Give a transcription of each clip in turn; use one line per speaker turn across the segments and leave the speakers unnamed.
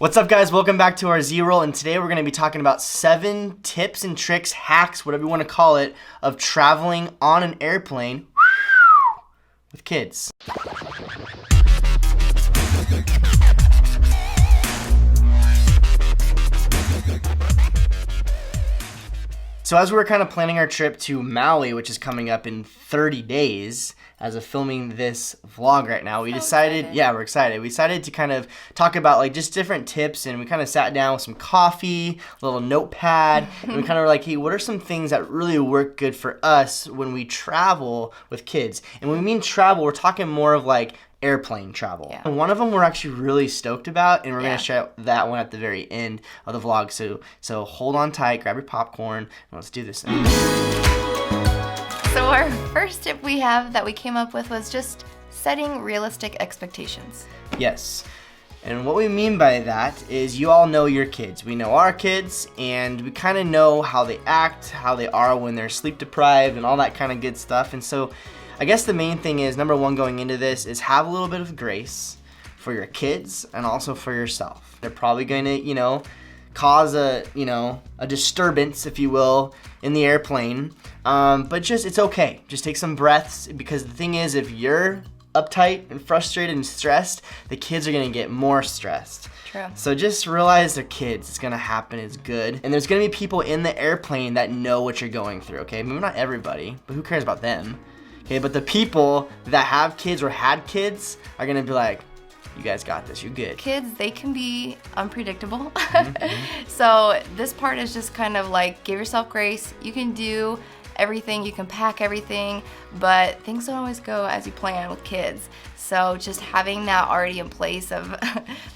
What's up, guys? Welcome back to our Z-Roll, and today we're going to be talking about 7 tips and tricks, hacks, whatever you want to call it, of traveling on an airplane with kids. So as we were kind of planning our trip to Maui, which is coming up in 30 days, as of filming this vlog right now, we decided, we're excited. We decided to kind of talk about like just different tips, and we kind of sat down with some coffee, a little notepad, and we kind of were like, hey, what are some things that really work good for us when we travel with kids? And when we mean travel, we're talking more of like airplane travel. Yeah. And one of them we're actually really stoked about, and we're going to share that one at the very end of the vlog. So hold on tight, grab your popcorn, and let's do this thing.
So our first tip we have that we came up with was just setting realistic expectations.
Yes. And what we mean by that is you all know your kids. We know our kids, and we kind of know how they act, how they are when they're sleep deprived, and all that kind of good stuff. And so I guess the main thing is, number one, going into this is have a little bit of grace for your kids and also for yourself. They're probably going to, cause a disturbance, if you will, in the airplane. But just, it's okay. Just take some breaths, because the thing is, if you're uptight and frustrated and stressed, the kids are going to get more stressed.
True.
So just realize they're kids. It's going to happen. It's good. And there's going to be people in the airplane that know what you're going through, okay? Maybe not everybody, but who cares about them? Okay, but the people that have kids or had kids are going to be like, you guys got this, you're good.
Kids, they can be unpredictable. So this part is just kind of like, give yourself grace. You can do everything, you can pack everything, but things don't always go as you plan with kids. So just having that already in place of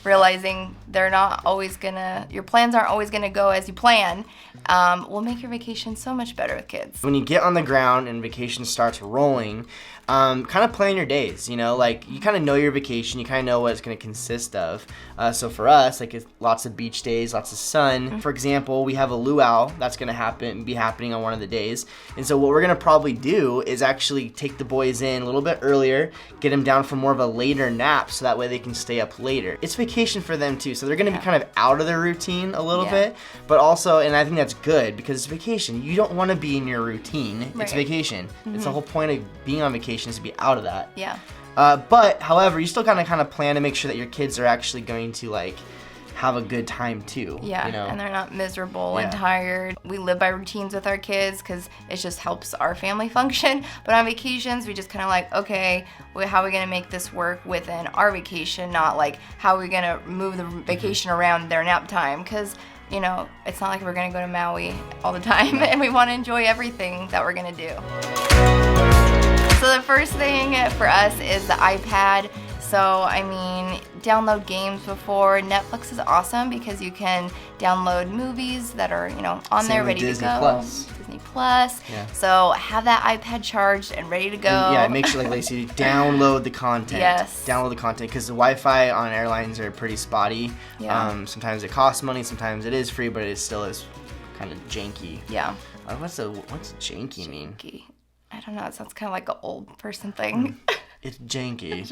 realizing your plans aren't always gonna go as you plan, will make your vacation so much better with kids.
When you get on the ground and vacation starts rolling, kind of plan your days, like you kind of know your vacation, you kind of know what it's going to consist of. So for us, like it's lots of beach days, lots of sun. Mm-hmm. For example, we have a luau that's going to be happening on one of the days. And so what we're going to probably do is actually take the boys in a little bit earlier, get them down for more of a later nap, so that way they can stay up later. It's vacation for them too, so they're going to be kind of out of their routine a little bit, but also, and I think that's good, because it's vacation. You don't want to be in your routine. Right. It's vacation. Mm-hmm. It's the whole point of being on vacation is to be out of that.
Yeah.
But however, you still gotta kind of plan to make sure that your kids are actually going to like have a good time too.
Yeah, and they're not miserable and tired. We live by routines with our kids because it just helps our family function. But on vacations, we just kind of like, okay, how are we gonna make this work within our vacation? Not like how are we gonna move the vacation around their nap time? Because it's not like we're gonna go to Maui all the time, and we want to enjoy everything that we're gonna do. So the first thing for us is the iPad. So, download games before. Netflix is awesome because you can download movies that are, on there ready to go. Disney Plus. Yeah. So have that iPad charged and ready to go.
And make sure, like Lacey, download the content.
Yes.
Download the content, because the Wi-Fi on airlines are pretty spotty.
Yeah.
Sometimes it costs money, sometimes it is free, but it still is kind of janky.
Yeah.
What's janky mean?
I don't know. It sounds kind of like an old person thing.
It's janky.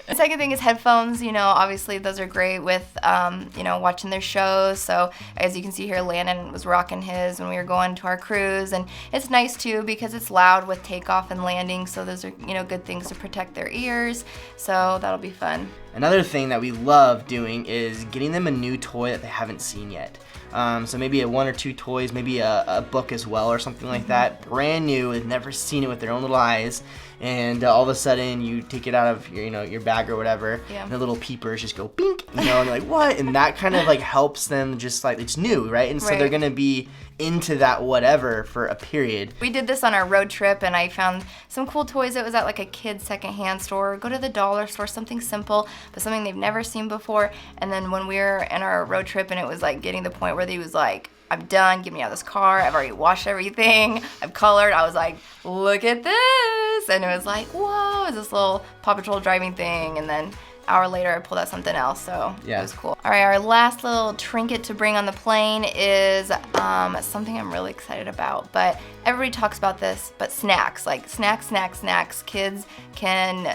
The second thing is headphones. Obviously those are great with, watching their shows. So as you can see here, Landon was rocking his when we were going to our cruise. And it's nice too because it's loud with takeoff and landing. So those are, good things to protect their ears. So that'll be fun.
Another thing that we love doing is getting them a new toy that they haven't seen yet. So maybe 1 or 2 toys, maybe a book as well or something like that. Brand new, they've never seen it with their own little eyes. And all of a sudden you take it out of your bag or whatever, and the little peepers just go bink, and you're like, what? And that kind of like helps them, just like, it's new, right? And so they're gonna be into that whatever for a period.
We did this on our road trip, and I found some cool toys. It was at like a kid's secondhand store. Go to the dollar store, something simple, but something they've never seen before. And then when we were in our road trip, and it was like getting to the point where he was like, I'm done, get me out of this car, I've already washed everything, I've colored, I was like, look at this, and it was like, whoa, it's this little Paw Patrol driving thing, and then an hour later I pulled out something else, so it was cool. All right, our last little trinket to bring on the plane is something I'm really excited about, but everybody talks about this, but snacks, like snacks. Kids can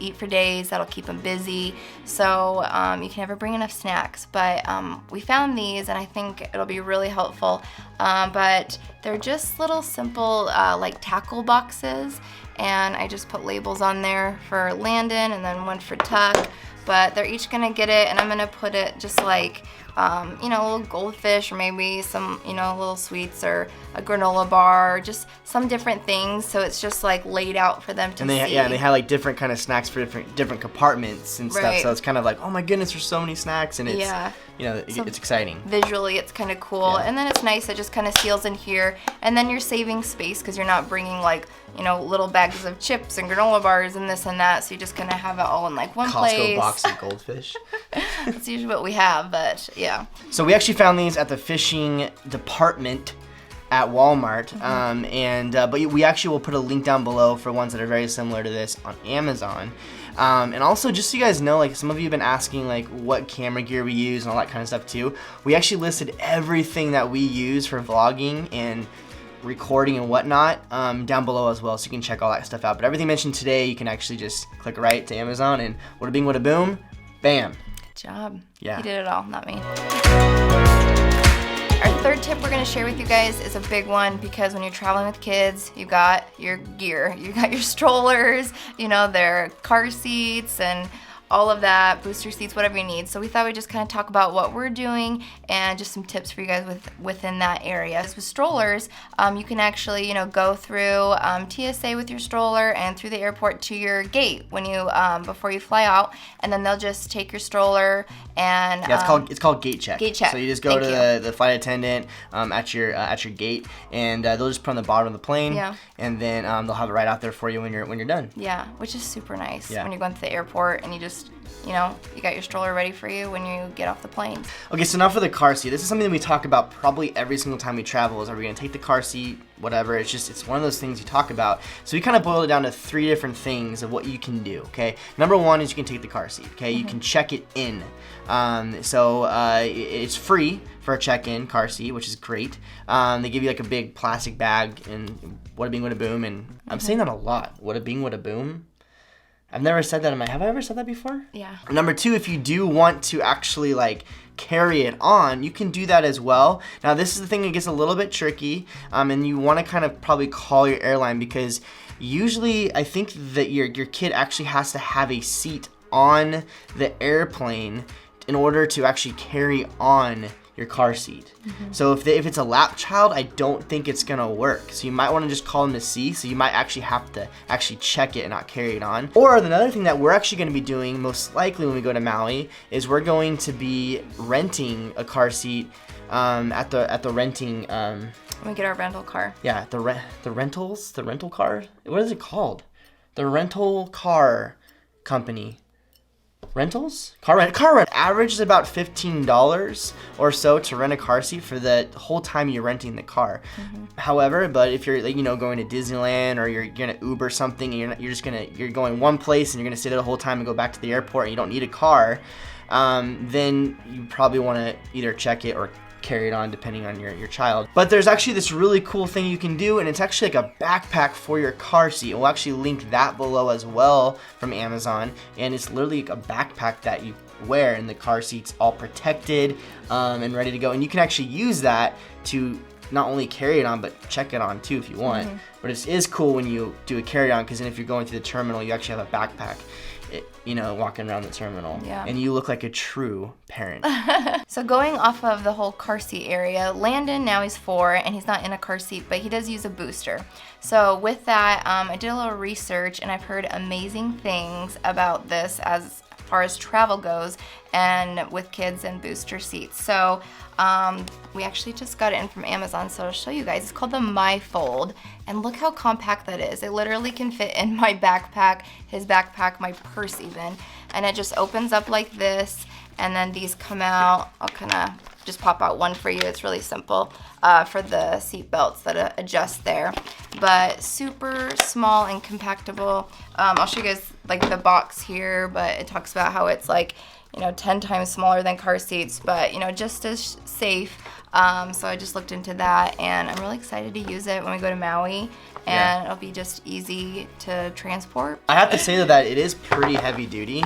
eat for days. That'll keep them busy. So you can never bring enough snacks. But we found these, and I think it'll be really helpful. But they're just little simple like tackle boxes, and I just put labels on there for Landon and then one for Tuck. But they're each gonna get it, and I'm gonna put it just like, a little goldfish, or maybe some, little sweets, or a granola bar, just some different things. So it's just like laid out for them to see.
And they have like different kind of snacks for different compartments and stuff.
Right.
So it's kind of like, oh my goodness, there's so many snacks, and it's it's exciting.
Visually, it's kind of cool, and then it's nice. It just kind of seals in here, and then you're saving space because you're not bringing like little bags of chips and granola bars and this and that. So you just kind of have it all in like one place.
Costco box of goldfish.
That's usually what we have, but yeah.
So we actually found these at the fishing department at Walmart, but we actually will put a link down below for ones that are very similar to this on Amazon. And also, just so you guys know, like some of you have been asking like what camera gear we use and all that kind of stuff too. We actually listed everything that we use for vlogging and recording and whatnot down below as well, so you can check all that stuff out. But everything mentioned today, you can actually just click right to Amazon, and wada bing, wada boom, bam.
Good job.
Yeah.
You did it all, not me. Our third tip we're going to share with you guys is a big one, because when you're traveling with kids, you got your gear. You got your strollers, their car seats and all of that, booster seats, whatever you need. So we thought we'd just kind of talk about what we're doing and just some tips for you guys within that area. With strollers, you can actually, go through TSA with your stroller and through the airport to your gate when you before you fly out, and then they'll just take your stroller and
it's called gate check.
Gate check.
So you just go to the flight attendant at your gate, and they'll just put on the bottom of the plane, and then they'll have it right out there for you when you're done.
Yeah, which is super nice
when
you're going to the airport and you just you got your stroller ready for you when you get off the plane.
Okay, so now for the car seat. This is something that we talk about probably every single time we travel, is are we going to take the car seat, whatever. It's one of those things you talk about. So we kind of boiled it down to 3 different things of what you can do, okay? Number 1 is you can take the car seat, okay? You can check it in. It's free for a check-in car seat, which is great. They give you like a big plastic bag, and wada bing, wada boom, and I'm saying that a lot. Wada bing, wada boom. I've never said that have I ever said that before?
Yeah.
Number 2, if you do want to actually like carry it on, you can do that as well. Now this is the thing that gets a little bit tricky, and you want to kind of probably call your airline, because usually I think that your kid actually has to have a seat on the airplane in order to actually carry on your car seat. So if it's a lap child, I don't think it's gonna work. So you might want to just call them to see. So you might actually have to actually check it and not carry it on. Or another thing that we're actually going to be doing most likely when we go to Maui is we're going to be renting a car seat at the renting. When
we get our rental car.
Yeah, the rental car. What is it called? The rental car company. Rentals? Car rent. Average is about $15 or so to rent a car seat for the whole time you're renting the car. However, but if you're going to Disneyland, or you're gonna Uber something, and you're going one place and you're gonna stay there the whole time and go back to the airport, and you don't need a car, then you probably want to either check it or carry it on, depending on your child. But there's actually this really cool thing you can do, and it's actually like a backpack for your car seat. We'll actually link that below as well from Amazon, and it's literally like a backpack that you wear, and the car seat's all protected and ready to go, and you can actually use that to not only carry it on, but check it on too if you want. But it is cool when you do a carry-on, because then if you're going through the terminal, you actually have a backpack, walking around the terminal.
Yeah.
And you look like a true parent.
So going off of the whole car seat area, Landon, now he's 4 and he's not in a car seat, but he does use a booster. So with that, I did a little research, and I've heard amazing things about this as far as travel goes, and with kids and booster seats. So we actually just got it in from Amazon, so I'll show you guys. It's called the My Fold, and look how compact that is. It literally can fit in my backpack, his backpack, my purse even, and it just opens up like this, and then these come out. I'll kind of just pop out one for you. It's really simple for the seat belts that adjust there, but super small and compactable. I'll show you guys like the box here, but it talks about how it's like, 10 times smaller than car seats, but, just as safe. So I just looked into that, and I'm really excited to use it when we go to Maui, and it'll be just easy to transport.
I have to say, though, that it is pretty heavy duty.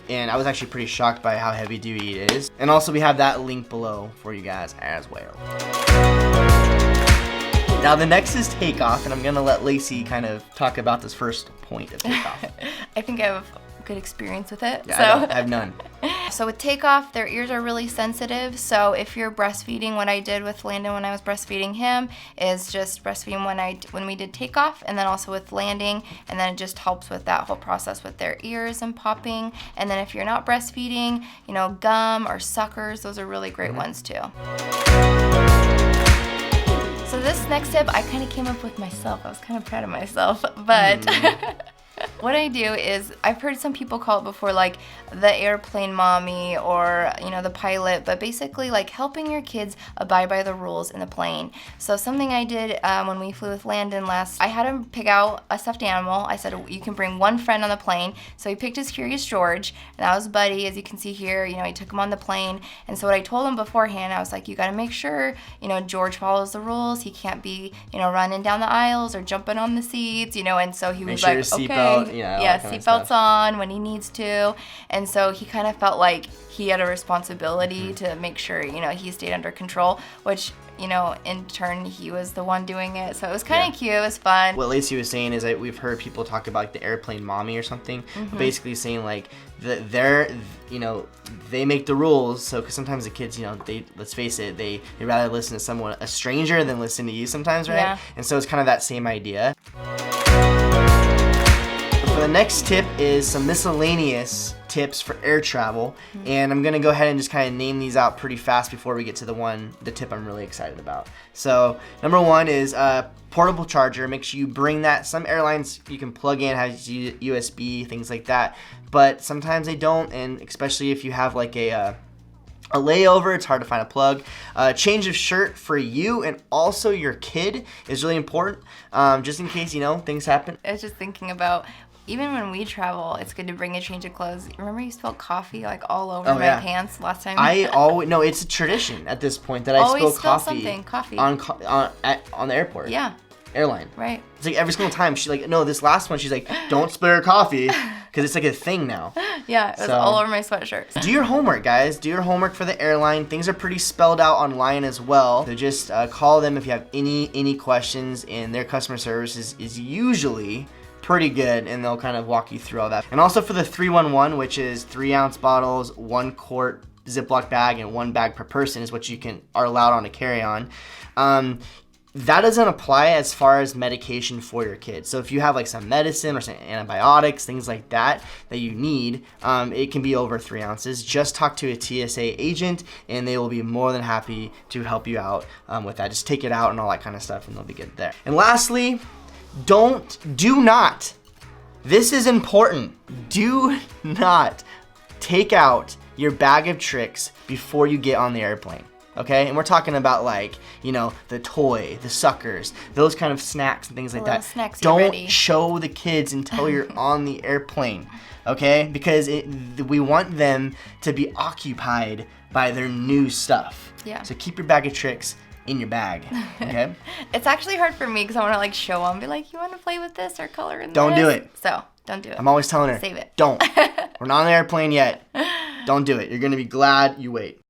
And I was actually pretty shocked by how heavy duty it is. And also we have that link below for you guys as well. Now the next is takeoff, and I'm gonna let Lacey kind of talk about this first point of takeoff.
I think I have good experience with it.
Yeah, I have none.
So with takeoff, their ears are really sensitive. So if you're breastfeeding, what I did with Landon when I was breastfeeding him is just breastfeeding when we did takeoff, and then also with landing, and then it just helps with that whole process with their ears and popping. And then if you're not breastfeeding, gum or suckers, those are really great ones too. So this next tip I kind of came up with myself. I was kind of proud of myself, but what I do is, I've heard some people call it before, like the airplane mommy or, the pilot, but basically like helping your kids abide by the rules in the plane. So something I did when we flew with Landon last, I had him pick out a stuffed animal. I said, you can bring one friend on the plane. So he picked his Curious George, and that was Buddy, as you can see here. He took him on the plane. And so what I told him beforehand, I was like, you got to make sure, George follows the rules. He can't be, running down the aisles or jumping on the seats, and so he was like, okay. Seatbelts on when he needs to. And so he kind of felt like he had a responsibility to make sure, he stayed under control, which, in turn, he was the one doing it. So it was kind of cute. It was fun.
What Lacey was saying is that we've heard people talk about like the airplane mommy or something, basically saying like they make the rules. So because sometimes the kids, let's face it, they rather listen to a stranger than listen to you sometimes, right?
Yeah.
And so it's kind of that same idea. The next tip is some miscellaneous tips for air travel, and I'm gonna go ahead and just kind of name these out pretty fast before we get to the tip I'm really excited about. So number one is portable charger. Make sure you bring that. Some airlines you can plug in, has USB, things like that, but sometimes they don't, and especially if you have like a layover, it's hard to find a plug. Change of shirt for you and also your kid is really important, just in case things happen.
I was just thinking about, even when we travel, it's good to bring a change of clothes. Remember you spilled coffee like all over my pants last time?
No, it's a tradition at this point that I
always
spill
coffee
on the airport.
Yeah.
Airline.
Right.
It's like every single time she's like, no, this last one she's like, don't spill your coffee, because it's like a thing now.
Yeah, it was all over my sweatshirt.
Do your homework, guys. Do your homework for the airline. Things are pretty spelled out online as well. So just call them if you have any questions, and their customer service is usually pretty good, and they'll kind of walk you through all that. And also for the 311, which is 3-ounce bottles, 1 quart Ziploc bag, and 1 bag per person is what you are allowed on a carry-on. That doesn't apply as far as medication for your kids. So if you have like some medicine or some antibiotics, things like that you need, it can be over 3 ounces. Just talk to a TSA agent, and they will be more than happy to help you out with that. Just take it out and all that kind of stuff, and they'll be good there. And lastly, do not, this is important, do not take out your bag of tricks before you get on the airplane. Okay, and we're talking about like, the toy, the suckers, those kind of snacks and things like that. Don't show the kids until you're on the airplane, okay? Because we want them to be occupied by their new stuff.
Yeah.
So keep your bag of tricks in your bag, okay?
It's actually hard for me because I want to like show them, be like, you want to play with this or color in this?
Don't do it.
So don't do it.
I'm always telling her,
save it.
Don't. We're not on the airplane yet. Don't do it. You're gonna be glad you wait.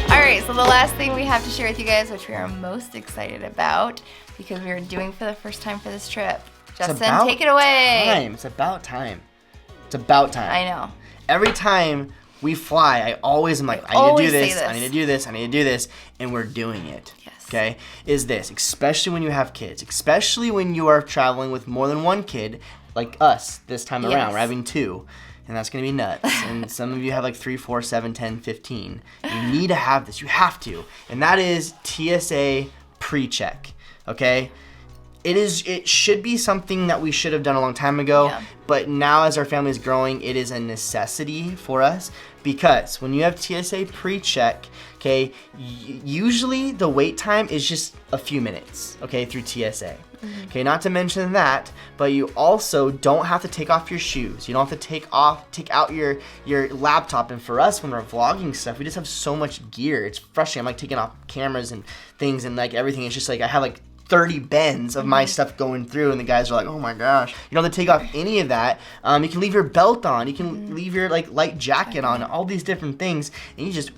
Alright, so the last thing we have to share with you guys, which we are most excited about, because we are doing for the first time for this trip. Justin, take it away.
It's about time. It's about time.
I know.
Every time we fly, I always am like, I need to do this, I need to do this, I need to do this, and we're doing it.
Yes.
Okay? Is this, especially when you have kids, especially when you are traveling with more than one kid, like us this time around, we're having 2. And that's going to be nuts. And some of you have like 3, 4, 7, 10, 15. You need to have this. You have to. And that is TSA PreCheck. Okay? It should be something that we should have done a long time ago, but now as our family is growing, it is a necessity for us, because when you have TSA PreCheck, okay, usually the wait time is just a few minutes, okay, through TSA. Okay, not to mention that, but you also don't have to take off your shoes. You don't have to take out your laptop. And for us, when we're vlogging stuff, we just have so much gear. It's frustrating. I'm like taking off cameras and things and like everything. It's just like I have like 30 bins of my stuff going through, and the guys are like, oh my gosh. You don't have to take off any of that. You can leave your belt on. You can leave your like light jacket on, all these different things, and you just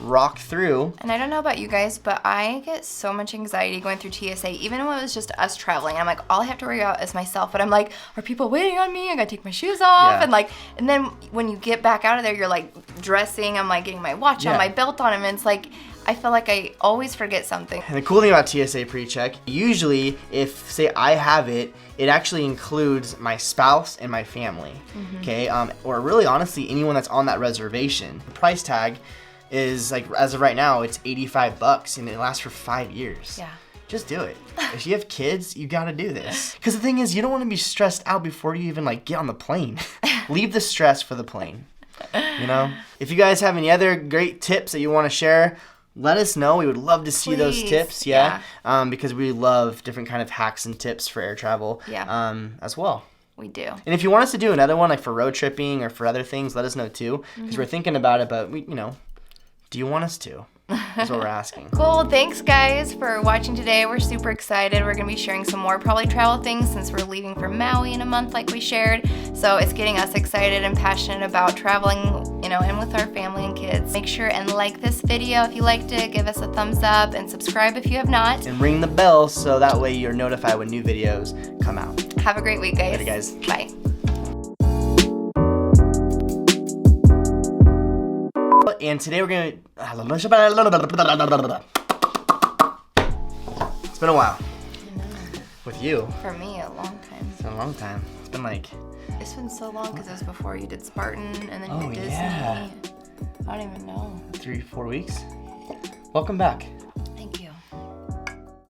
rock through.
And I don't know about you guys, but I get so much anxiety going through TSA, even when it was just us traveling. I'm like, all I have to worry about is myself. But I'm like, are people waiting on me? I gotta take my shoes off. And then when you get back out of there, you're like dressing. I'm like getting my watch on, my belt on, and it's like, I feel like I always forget something.
And the cool thing about TSA PreCheck, usually if, say, I have it, it actually includes my spouse and my family, okay? Or really, honestly, anyone that's on that reservation. The price tag is, like, as of right now, it's $85, and it lasts for 5 years. Yeah. Just do it. If you have kids, you gotta do this. Because the thing is, you don't want to be stressed out before you even, like, get on the plane. Leave the stress for the plane, you know? If you guys have any other great tips that you want to share, let us know. We would love to see those tips, because we love different kind of hacks and tips for air travel as well.
We do.
And if you want us to do another one, like for road tripping or for other things, let us know too, because we're thinking about it, but we, do you want us to? That's what we're asking.
Cool. Thanks, guys, for watching today. We're super excited. We're going to be sharing some more probably travel things since we're leaving for Maui in a month like we shared. So it's getting us excited and passionate about traveling, and with our family and kids. Make sure and like this video if you liked it. Give us a thumbs up and subscribe if you have not.
And ring the bell so that way you're notified when new videos come out.
Have a great week, guys.
Later, guys.
Bye.
And today we're gonna. It's been a while. With you.
For me, a long time.
It's been a long time. It's been like.
It's been so long because it was before you did Spartan and then you did Disney.
Yeah.
I don't even know.
3-4 weeks. Welcome back.